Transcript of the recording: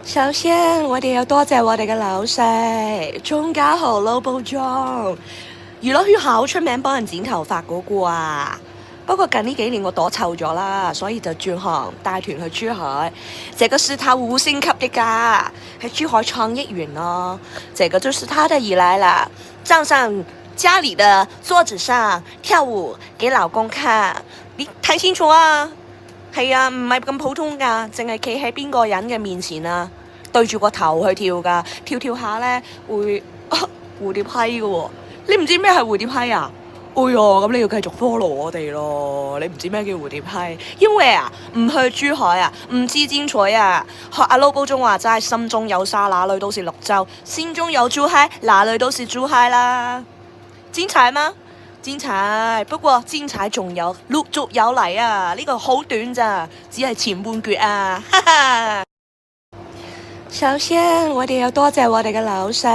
首先，我哋要多謝我哋嘅老細鐘家豪老部長，娛樂圈好出名幫人剪頭髮嗰個啊。不過近呢幾年我躲臭咗啦，所以就轉行帶團去珠海。這個是他5星級的家，喺珠海創意園咯。這個就是他的姨奶啦，站上家裏的桌子上跳舞給老公看，你睇清楚啊！係啊，唔係咁普通噶，淨係企喺邊個人嘅面前啊，對住個頭去跳噶，跳跳下咧會蝴蝶批嘅喎。你唔知咩係蝴蝶批啊？哎呀，咁你要繼續 follow 我哋咯。你唔知咩叫蝴蝶批，因為啊唔去珠海啊，唔知精彩啊。學阿老高中話齋，心中有沙，哪裏都是綠洲；心中有珠海，哪裏都是珠海啦。精彩嗎？精彩，不過精彩仲有陸續有嚟啊！呢個好短咋，只係前半橛啊！哈哈。首先，我哋要多謝我哋嘅老細。